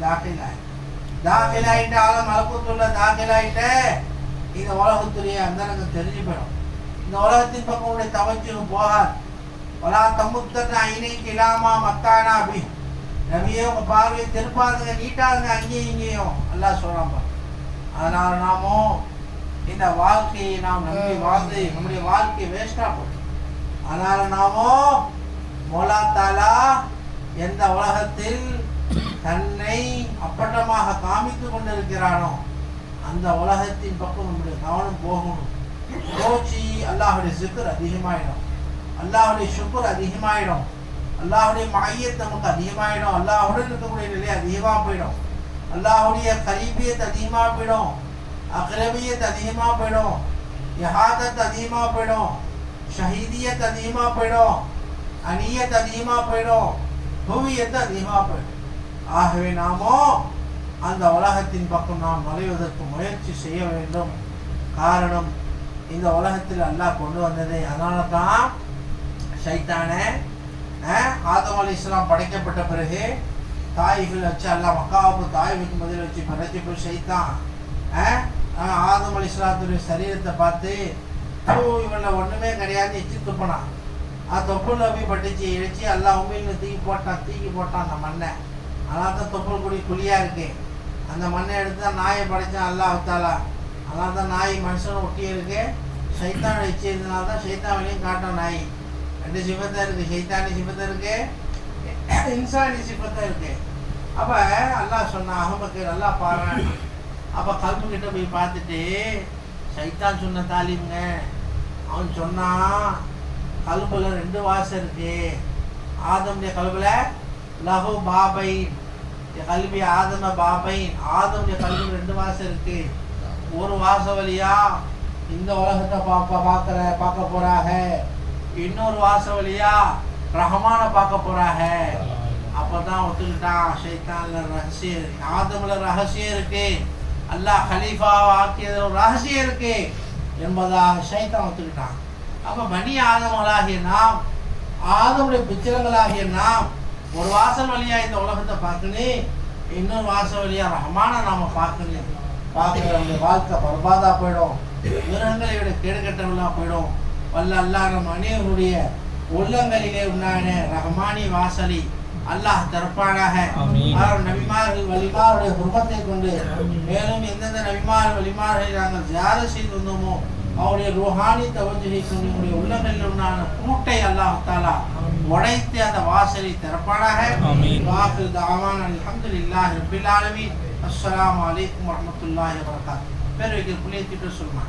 தாக்கிலாயிட்ட ஆலம் மலக்கூத்துள்ள தாக்கிலாயிட்ட, இந்த உலகத்துடைய அந்தரங்கம் தெரிஞ்சு போயிடும். இந்த உலகத்தின் பக்கம் உடைய தவச்சும் போகாது. வலா தமுத்தர் ஐனைக்கு இல்லாமா மக்கானா அபி, நபியே உங்க பார்வையை திருப்பாருங்க, நீட்டாருங்க அங்கேயும் இங்கேயும் அல்லாஹ் சொல்றான். அதனால நாமோ இந்த வாழ்க்கையை நாம் நம்பி வாழ்ந்து நம்முடைய வாழ்க்கையை வேஸ்டா போடும். அதனால நாமோ மௌலா தாலா எந்த உலகத்தில் தன்னை அப்பட்டமாக காமித்து கொண்டிருக்கிறானோ அந்த உலகத்தின் பக்கம் நம்முடைய கவனம் போகணும். போச்சு அல்லாஹுடைய சிக்கர் அதிகமாயிடும், அல்லாஹுடைய சுக்குர் அதிகமாயிடும், அல்லாஹுடைய மஹியத் நமக்கு அதிகமாயிடும், அல்லாஹுடன் இருக்கக்கூடிய நிலை அதிகமாக போயிடும், அல்லாஹுடைய கரீபியத் அதிகமாக போயிடும், அக்ரபியத் அதிகமாக போயிடும், யஹாதத் அதிகமாக போயிடும், ஷஹீதியத் அதிகமாக போயிடும், அனியத் அதிகமாக போயிடும், ஹுவியத் அதிகமாக போயிடும். ஆகவே நாமோ அந்த உலகத்தின் பக்கம் நாம் நுழைவதற்கு முயற்சி செய்ய வேண்டும். காரணம், இந்த உலகத்தில் அல்லாஹ் கொண்டு வந்ததே. அதனால தான் ஷைத்தானே ஆதம் அலைஹிஸ்ஸலாம் படைக்கப்பட்ட பிறகு தாய்கள் வச்சு அல்லாஹ் மக்காவுக்கு தாய் வைக்கும் பதில் வச்சு படைச்சி போய் ஷைத்தான் ஆதம் அலைஹிஸ்ஸலாத்துடைய சரீரத்தை பார்த்து இவனை ஒன்றுமே கிடையாது எச்சு துப்பினான். தொப்புள் போய் பட்டுச்சு, இழைச்சி அல்லாஹ் உண்மையில் தூக்கி போட்டான் அந்த மண்ணை. அதனால தான் தொப்புள் கூடிய குழியாக இருக்கு. அந்த மண்ணை எடுத்து தான் நாயை படைத்தான் அல்லாஹ் தாலா. அதனால தான் நாய் மனுஷனை ஒட்டியே இருக்கு. ஷைத்தான் வச்சதுனால தான் ஷைத்தான் வெளியும் காட்டும். நாய் 2 சிபத்தை இருக்கு, ஷைத்தானி சிபத்தை இருக்கு, இன்சானி சிபத்தை இருக்கு. அப்போ அல்லாஹ் சொன்னான் அகமக்கு நல்லா பாருங்க. அப்போ கல்பு கிட்ட போய் பார்த்துட்டு ஷைத்தான் சொன்ன தாலிமுங்க, அவன் சொன்னான் கல்புல 2 வாசம் இருக்கு. ஆதமுடைய கல்புல லஹு பாபை, கல்வி ஆதம பாபை, ஆதமுடைய கல்வியில் 2 வாசம் இருக்கு. ஒரு வாசம் வழியா இந்த உலகத்தை பார்க்க போறாங்க, இன்னொரு வாசம் வழியா ரஹமான பார்க்க போறாங்க. அப்பதான் ஒத்துக்கிட்டான் ஷைத்தான்ல ரகசியம், ஆதம்ல ரகசியம் இருக்கு, அல்லாஹ் கலீஃபாவை ஆக்கியதுல ஒரு ரகசியம் இருக்கு என்பதாக ஷைத்தான் ஒத்துக்கிட்டான். அப்ப பனி ஆதமங்களாகிய நாம், ஆதமுடைய பிச்சரங்களாகிய நாம் ஒரு வாசல் வழியா இந்த உலகத்தை பார்க்கணும், இன்னொரு வாசல் வழியா ரஹமான நாம பார்க்கணும். பார்க்குற வாழ்க்கை பரபாதா போயிடும், மிருகங்களை விட கேடுகட்டவர்களா போயிடும். வல்ல அல்லாஹ் நம் அனைவருடைய உள்ளங்களிலே உண்டான ரஹ்மானி வாசலை அல்லாஹ் தரப்பானாக. நபிமார்கள் வலிமாருடைய குடும்பத்தை கொண்டு மேலும் எந்தெந்த நபிமார்கள் வலிமார்களை நாங்கள் ஜியாரத் செய்து வந்தோமோ அவருடைய ரூஹானி தவஜ்ஜுஹை கொண்டு நம்முடைய உள்ளங்களில் உண்டான கூட்டை அல்லாஹ் தஆலா உடைத்து அந்த வாசலை திறப்பானாக. வாஹிரு தஅவானா அல்ஹம்துலில்லாஹி ரப்பில் ஆலமீன். அஸ்ஸலாமு அலைக்கும் வரஹ்மத்துல்லாஹி வபரகாத்துஹு. பேர் வைக்கிற புள்ளியை திட்டு சொல்லுமா?